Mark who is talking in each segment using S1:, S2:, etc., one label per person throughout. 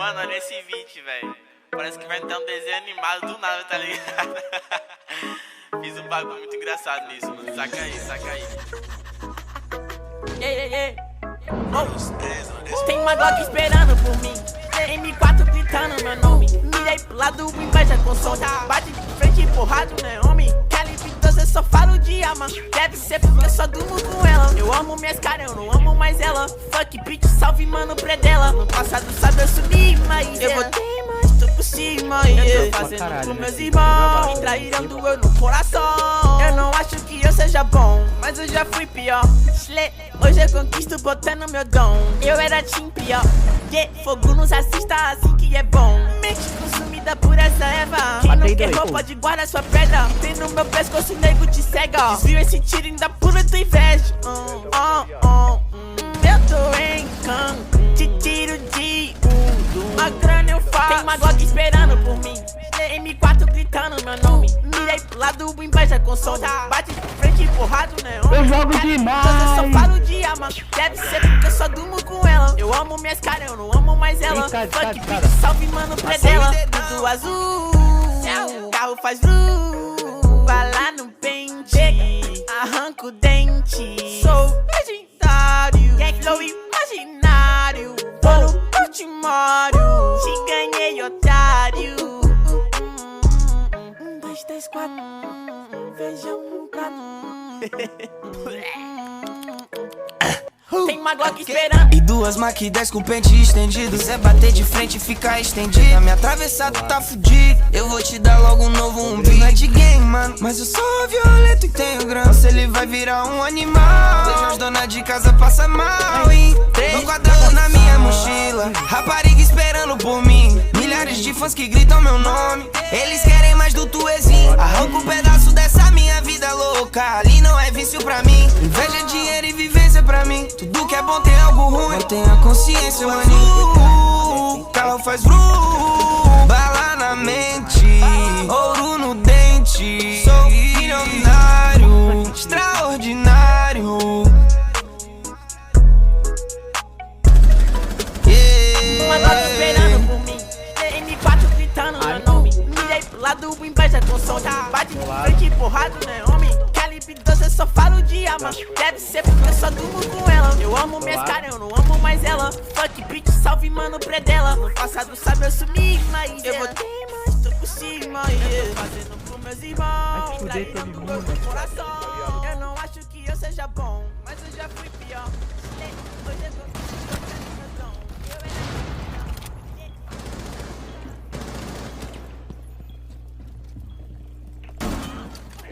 S1: Mano, olha esse beat, velho. Parece que vai ter um desenho animado do nada, tá ligado? Fiz um bagulho muito engraçado nisso, mano. Saca aí, saca aí.
S2: Tem uma Glock esperando por mim, M4 gritando meu nome. Mirei pro lado, inveja com som. Bate de frente, empurrado, né, homem? Calibre 12, eu só falo de arma. Deve ser porque eu só durmo com ela. Eu amo minhas caras, eu não amo mais ela. Fuck bitch, salve mano, predela. No passado sabe eu sumi, mas eu voltei, mas tô por cima. Eu tô fazendo com meus irmãos, me traíram, doeu no coração. Eu não acho que eu seja bom, mas eu já fui pior. Hoje eu conquisto botando meu dom. Eu era team pior. Fogo nos assista assim que é bom. Mente consumida por essa erva. Quem não quer roupa de guarda sua pedra. Tem no meu pescoço, nego te cega. Desvio esse tiro ainda pura tua inveja. Eu tô em Cancún, te tiro de a grana eu faço. Tem uma Glock esperando por mim, M4 gritando meu nome. Mirei pro lado, inveja com som. Bate de frente, empurrado, né?
S3: Eu jogo demais.
S2: Eu só falo de arma. Deve ser porque eu só durmo com ela. Eu amo minhas caras, eu não amo mais ela. Fuck bitch, salve mano, predela. Tudo azul, carro faz vru. Vai lá no pente, arranca o dente. Sou legendário, gang flow imaginário. Tô no Portimário, te ganhei, otário. 1, 2, 3, 4, feijão no prato. Tem uma Glock esperando.
S4: E duas Mac 10 com pente estendido. Se é bater de frente e ficar estendido, a minha atravessada tá fudido. Eu vou te dar logo um novo umbigo. Não é de game, mano, mas eu sou violento e tenho grana. Se ele vai virar um animal, vejo as donas de casa passa mal. Em 3 quadrados na minha mochila, rapariga esperando por mim. Milhares de fãs que gritam meu nome. Eles querem mais do tuezinho. Arranca um pedaço dessa minha vida louca. Ali não é vício pra mim. Inveja, dinheiro e vivência pra mim. Tudo que é bom tem algo ruim. Mantenha a consciência, maninho. Carro faz vru. Bala na mente, ouro no dente. Sou milionário, extraordinário.
S2: Uma Glock esperando por mim, M4 gritando meu nome. Mirei pro lado, inveja com som. Bate de frente, empurrado, né, homem? Calibre 12, eu só falo de arma. Deve ser porque eu só durmo com ela. Eu amo minhas caras, eu não amo mais ela. Fuck bitch, salve mano, predela. No passado sabe eu sumi, mas eu voltei, mas tô por cima. Eu tô fazendo com meus irmãos, traindo com meu coração. Eu não acho que eu seja bom, mas eu já fui pior. Hoje eu tô botando meu dom.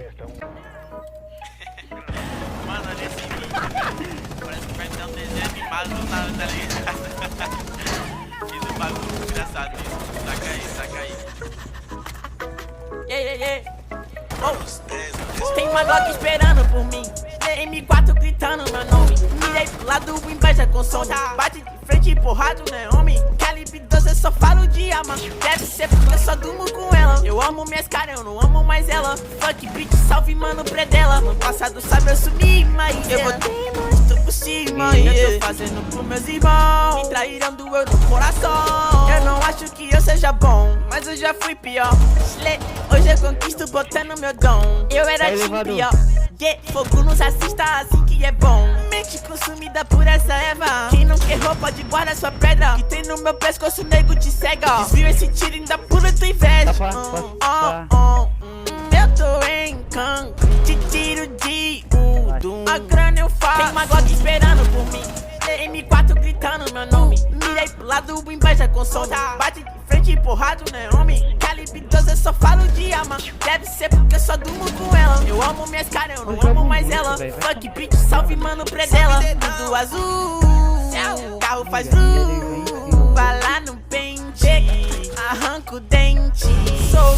S2: Eu
S1: Mano, olha esse vídeo. Parece que vai ter um desenho animado do nada, tá ligado? Fiz um bagulho muito engraçado nisso. Saca aí, saca aí.
S2: Tem uma Glock esperando por mim, M4 gritando meu nome. Mirei pro lado, inveja com som. Bate de frente, empurrado, né, homem? Calibre 12, eu só falo de arma. Deve ser porque eu só durmo com ela. Eu amo minhas caras, eu não amo mais ela. Fuck bitch, salve mano, predela. No passado sabe eu sumi, mas eu voltei, mas tô por cima. Eu tô fazendo com meus irmãos, me traíram, doeu no coração. Eu não acho que eu seja bom, mas eu já fui pior. Hoje eu conquisto botando meu dom. Eu era team pior. Fogo nos assista assim que é bom. Mente consumida por essa erva. Quem não quer roupa de guarda sua pedra. Que tem no meu pescoço, nego te cega. Desvio esse tiro ainda pura tua inveja. Eu tô em Cancún, te tiro de a grana eu faço. Tem uma Glock esperando por mim, M4 gritando meu nome. Mirei pro lado, inveja com som. Bate de frente, empurrado, né, homem? Calibre 12, eu só falo de arma. Deve ser porque eu só durmo com ela. Eu amo minhas caras, eu não amo mais ela. Fuck bitch, salve mano, predela. Tudo azul, carro faz vru. Vai lá no pente, arranca o dente. Sou